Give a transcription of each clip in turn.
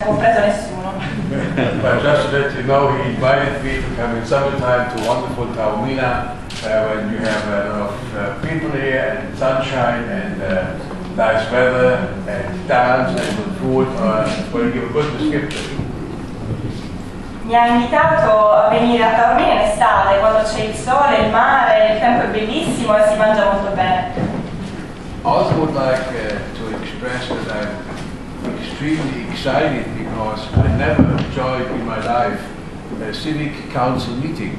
compreso nessuno. But just to let you know, he invited me to come in summertime to wonderful Taormina, when you have a lot of people here and sunshine and nice weather and dance and good food. Well, you give a good description. Mi ha invitato a venire a Taormina in estate, quando c'è il sole, il mare, il tempo è bellissimo e si mangia molto bene. I also would like to express that I'm extremely excited because I never enjoyed in my life a civic council meeting.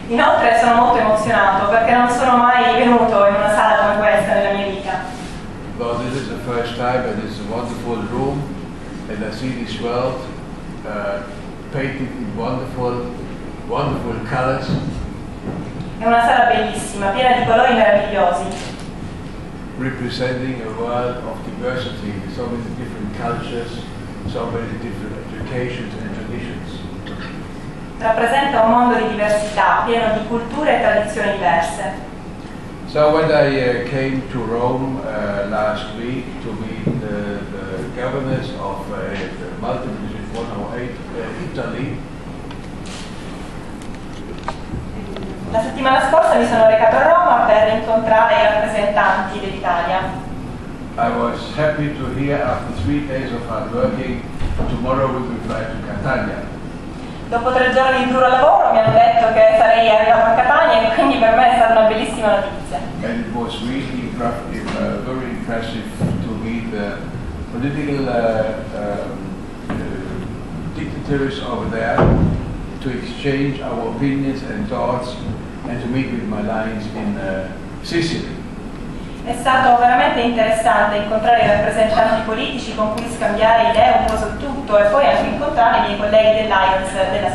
Inoltre sono molto emozionato perché non sono mai venuto in una sala come questa nella mia vita. Well, this is the first time and it's a wonderful room and I see this world painted in wonderful colors. È una sala bellissima, piena di colori meravigliosi. Representing a world of diversity, so many different cultures, so many different educations and traditions. Rappresenta un mondo di diversità, pieno di culture e tradizioni diverse. So when I came to Rome last week to meet the governors of the multi-religious 108 Italy, la settimana scorsa mi sono recato a Roma per incontrare i rappresentanti dell'Italia. I was happy to hear after 3 days of hard working, tomorrow we will fly to Catania. Dopo 3 giorni di duro lavoro mi hanno detto che sarei arrivato a Catania e quindi per me è stata una bellissima notizia. And it was really very impressive to meet the political dignitaries over there, to exchange our opinions and thoughts and to meet with my lines in Sicily. È stato veramente interessante incontrare i rappresentanti politici con cui scambiare idee un po' su tutto e poi anche incontrare i miei colleghi dell'Alliance della